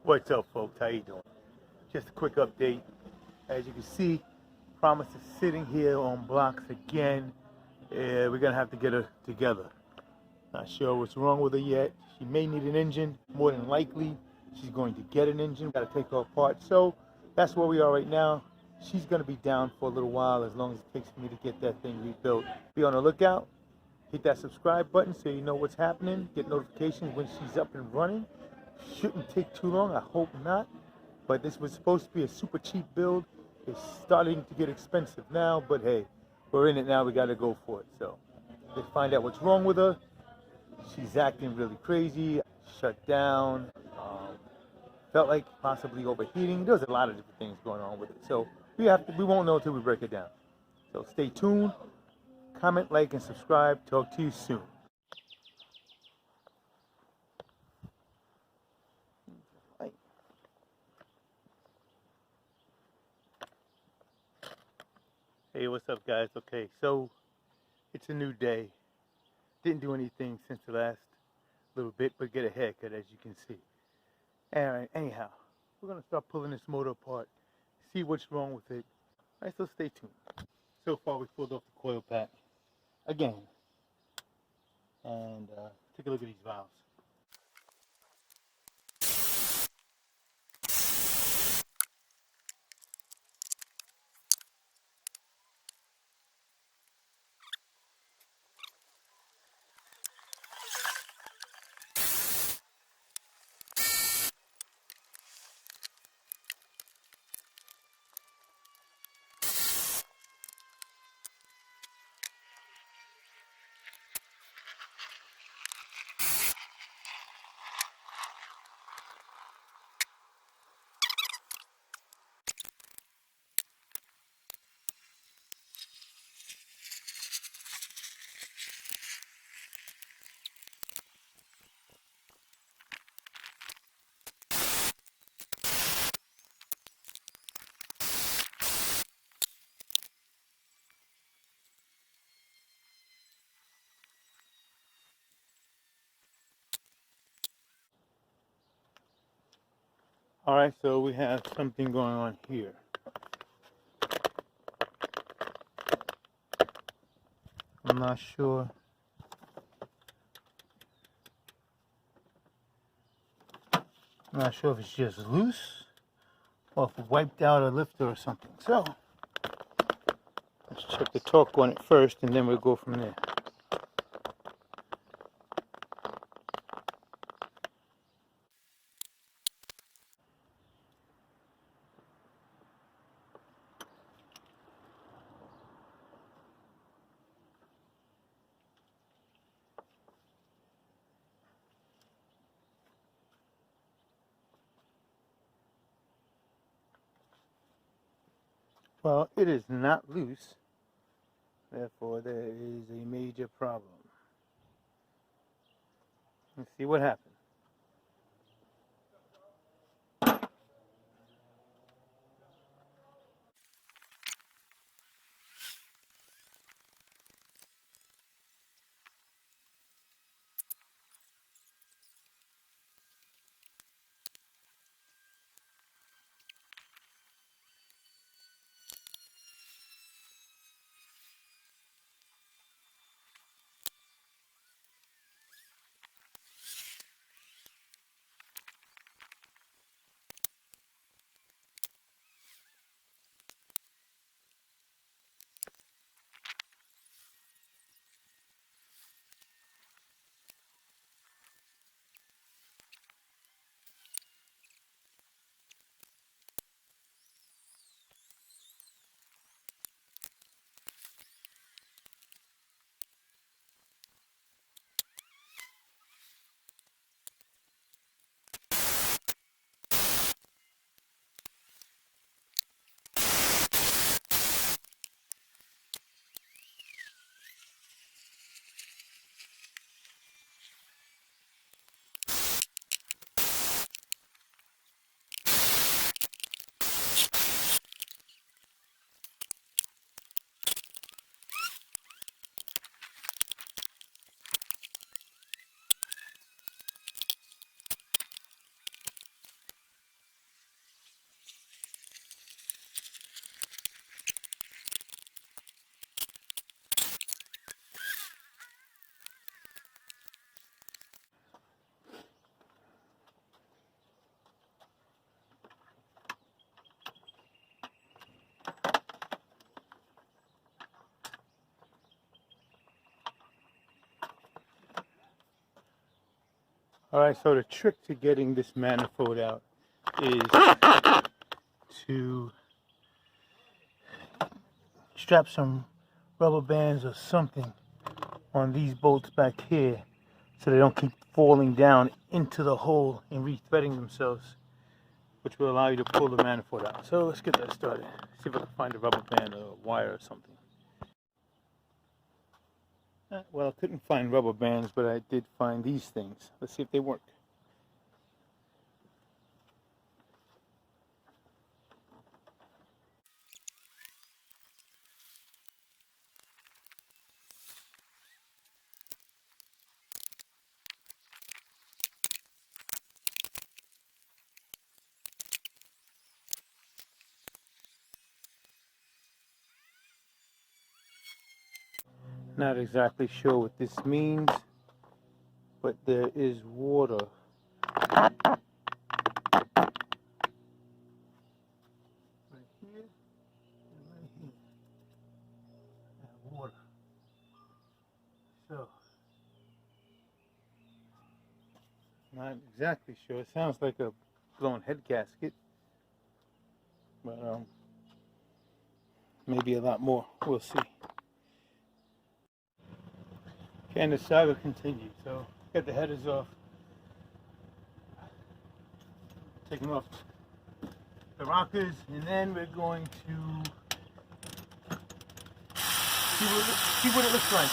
What's up, folks? How you doing? Just a quick update. As you can see, Promise is sitting here on blocks again. We're gonna have to get her together. Not sure what's wrong with her yet. She may need an engine. More than likely, she's going to get an engine. Got to take her apart. So that's where we are right now. She's gonna be down for a little while, as long as it takes for me to get that thing rebuilt. Be on the lookout. Hit that subscribe button so you know what's happening. Get notifications when she's up and running. Shouldn't take too long, I hope not. But this was supposed to be a super cheap build. It's starting to get expensive now, but hey, we're in it now, we gotta go for it. So let's find out what's wrong with her. She's acting really crazy, shut down, felt like possibly overheating. There's a lot of different things going on with it. So we won't know until we break it down. So stay tuned, comment, like, and subscribe. Talk to you soon. Hey, what's up, guys? Okay, so it's a new day. Didn't do anything since the last little bit, but get a haircut, as you can see. Alright, anyhow, we're gonna start pulling this motor apart, see what's wrong with it. Alright, so stay tuned. So far, we pulled off the coil pack again, and take a look at these valves. Alright, so we have something going on here. I'm not sure. I'm not sure if it's just loose or if it wiped out a lifter or something. So let's check the torque on it first, and then we'll go from there. Well, it is not loose, therefore there is a major problem. Let's see what happens. Alright, so the trick to getting this manifold out is to strap some rubber bands or something on these bolts back here so they don't keep falling down into the hole and re-threading themselves, which will allow you to pull the manifold out. So let's get that started. See if I can find a rubber band or a wire or something. Well, I couldn't find rubber bands, but I did find these things. Let's see if they work. Not exactly sure what this means, but there is water. Right here and right here. And water. So, not exactly sure. It sounds like a blown head gasket, but maybe a lot more. We'll see. Okay, and the saga continues. So, get the headers off. Taking off the rockers, and then we're going to see what it looks like.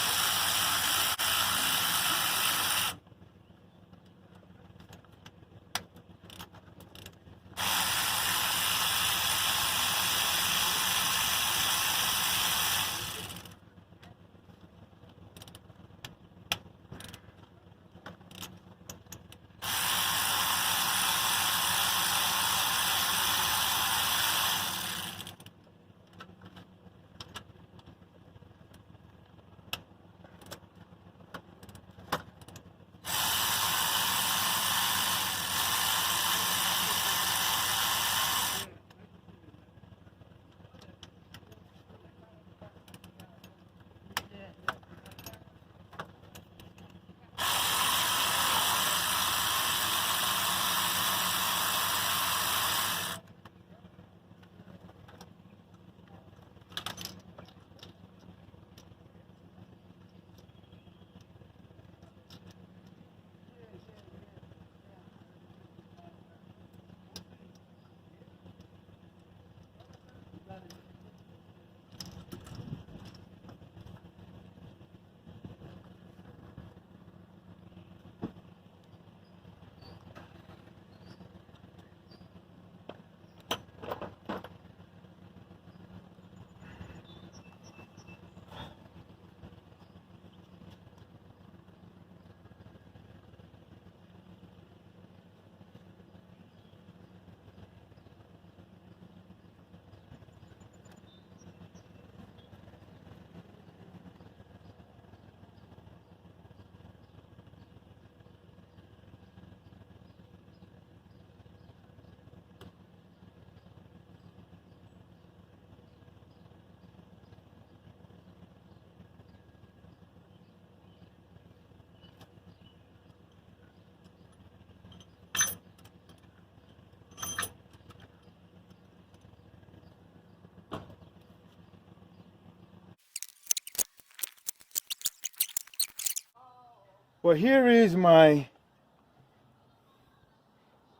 Well, here is my,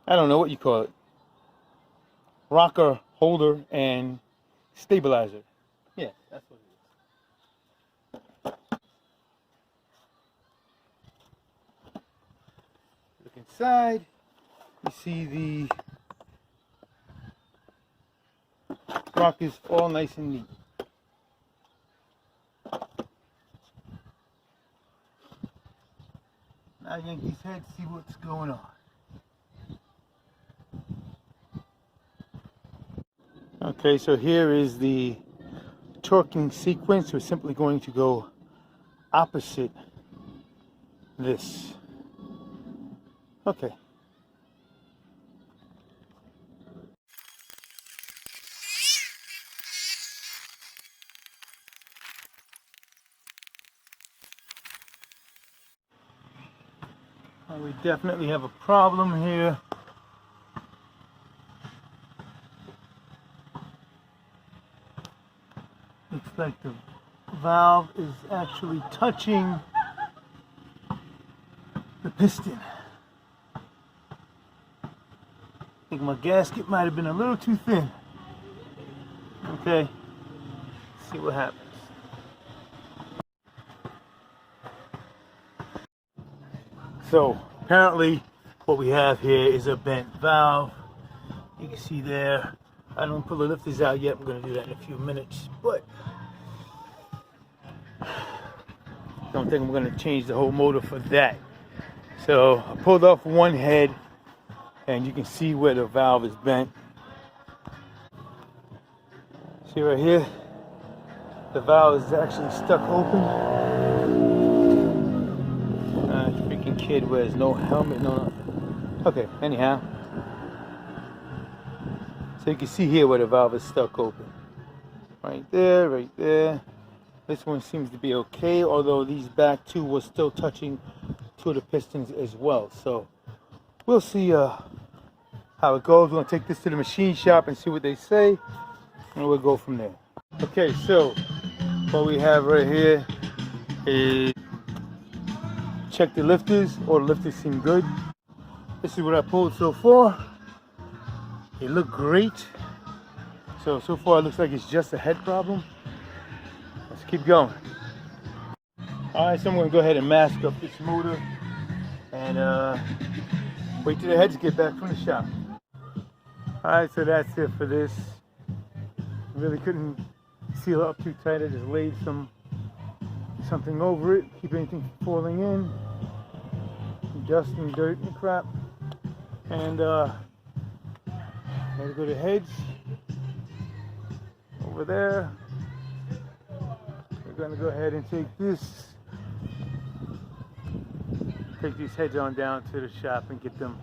I don't know what you call it, rocker holder and stabilizer. Yeah, that's what it is. Look inside, you see the rockers all nice and neat. Now yank these heads, see what's going on. Okay, so here is the torquing sequence. We're simply going to go opposite this. Okay. Now we we definitely have a problem here. Looks like the valve is actually touching the piston. I think my gasket might have been a little too thin. Okay, let's see what happens. So apparently what we have here is a bent valve. You can see there. I don't pull the lifters out yet. I'm going to do that in a few minutes, but don't think I'm going to change the whole motor for that. So I pulled off one head, and you can see where the valve is bent. See right here, the valve is actually stuck open. Freaking kid wears no helmet, no. Okay, anyhow. So you can see here where the valve is stuck open. Right there, right there. This one seems to be okay, although these back two were still touching two of the pistons as well. So we'll see how it goes. We're gonna take this to the machine shop and see what they say, and we'll go from there. Okay, so what we have right here is check the lifters. All the lifters seem good. This is what I pulled so far. They look great. So far it looks like it's just a head problem. Let's keep going. Alright, so I'm gonna go ahead and mask up this motor and wait till the heads get back from the shop. Alright, so that's it for this. Really couldn't seal it up too tight. I just laid something over it, keep anything from falling in, dust and dirt and crap. And gotta go to heads over there. We're gonna go ahead and take these heads on down to the shop and get them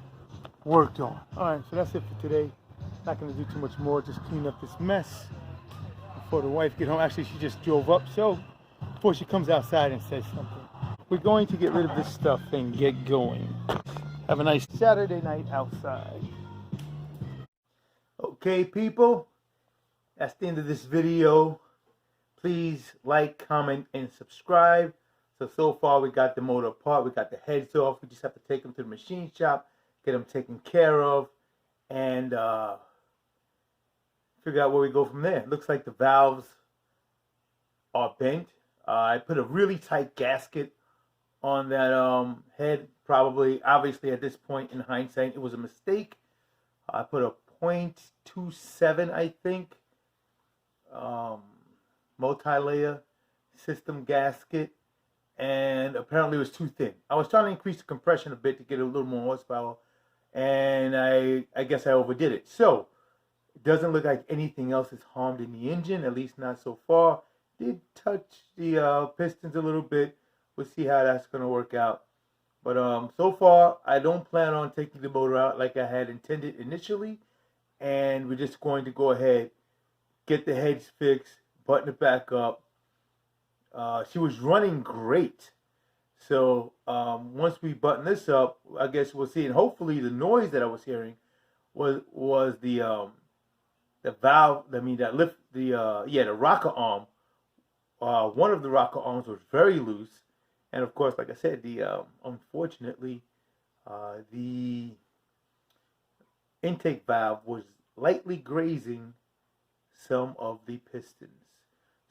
worked on. Alright, so that's it for today. Not gonna do too much more, just clean up this mess before the wife gets home. Actually, she just drove up, so before she comes outside and says something. We're going to get rid of this stuff and get going. Have a nice Saturday night outside. Okay, people, that's the end of this video. Please like, comment, and subscribe. So far we got the motor apart, we got the heads off. We just have to take them to the machine shop, get them taken care of, and figure out where we go from there. Looks like the valves are bent. I put a really tight gasket on that head. Probably, obviously, at this point in hindsight, it was a mistake. I put a .27, I think, multi-layer system gasket, and apparently it was too thin. I was trying to increase the compression a bit to get a little more horsepower, and I guess I overdid it. So it doesn't look like anything else is harmed in the engine, at least not so far. Did touch the pistons a little bit. We'll see how that's going to work out. But so far, I don't plan on taking the motor out like I had intended initially. And we're just going to go ahead, get the heads fixed, button it back up. She was running great. So once we button this up, I guess we'll see. And hopefully the noise that I was hearing was the valve, the rocker arm. One of the rocker arms was very loose. And of course, like I said, unfortunately, the intake valve was lightly grazing some of the pistons.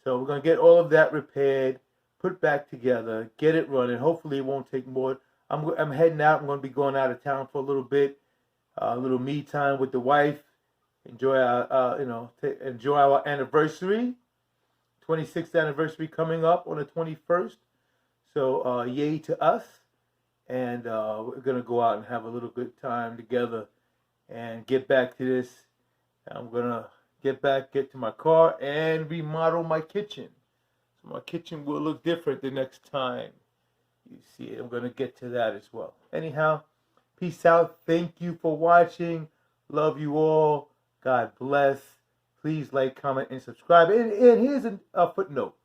So we're going to get all of that repaired, put back together, get it running. Hopefully it won't take more. I'm heading out. I'm going to be going out of town for a little bit, a little me time with the wife. Enjoy our, enjoy our anniversary, 26th anniversary coming up on the 21st. So yay to us, and we're gonna go out and have a little good time together, and get back to this. I'm gonna get to my car and remodel my kitchen. So my kitchen will look different the next time you see it. I'm gonna get to that as well. Anyhow, peace out. Thank you for watching. Love you all. God bless. Please like, comment, and subscribe. And here's a footnote.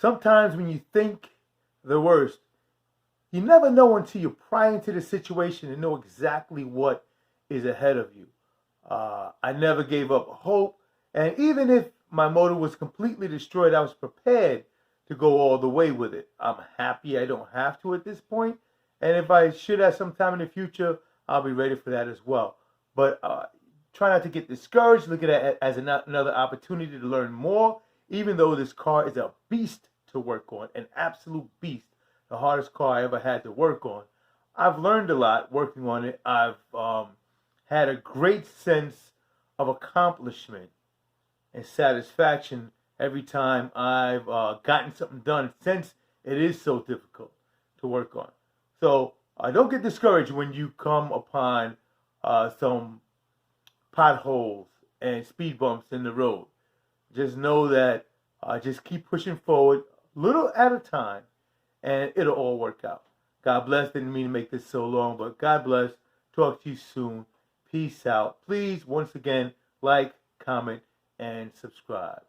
Sometimes when you think the worst, You never know until you're prior into the situation and know exactly what is ahead of you. I never gave up hope, and even if my motor was completely destroyed, I was prepared to go all the way with it. I'm happy I don't have to at this point, and if I should at some time in the future, I'll be ready for that as well. But try not to get discouraged. Look at it as another opportunity to learn more, even though this car is a beast to work on, an absolute beast, the hardest car I ever had to work on. I've learned a lot working on it. I've had a great sense of accomplishment and satisfaction every time I've gotten something done, since it is so difficult to work on. So don't get discouraged when you come upon some potholes and speed bumps in the road. Just know that just keep pushing forward, little at a time, and it'll all work out. God bless. Didn't mean to make this so long, but God bless. Talk to you soon. Peace out. Please, once again, like, comment, and subscribe.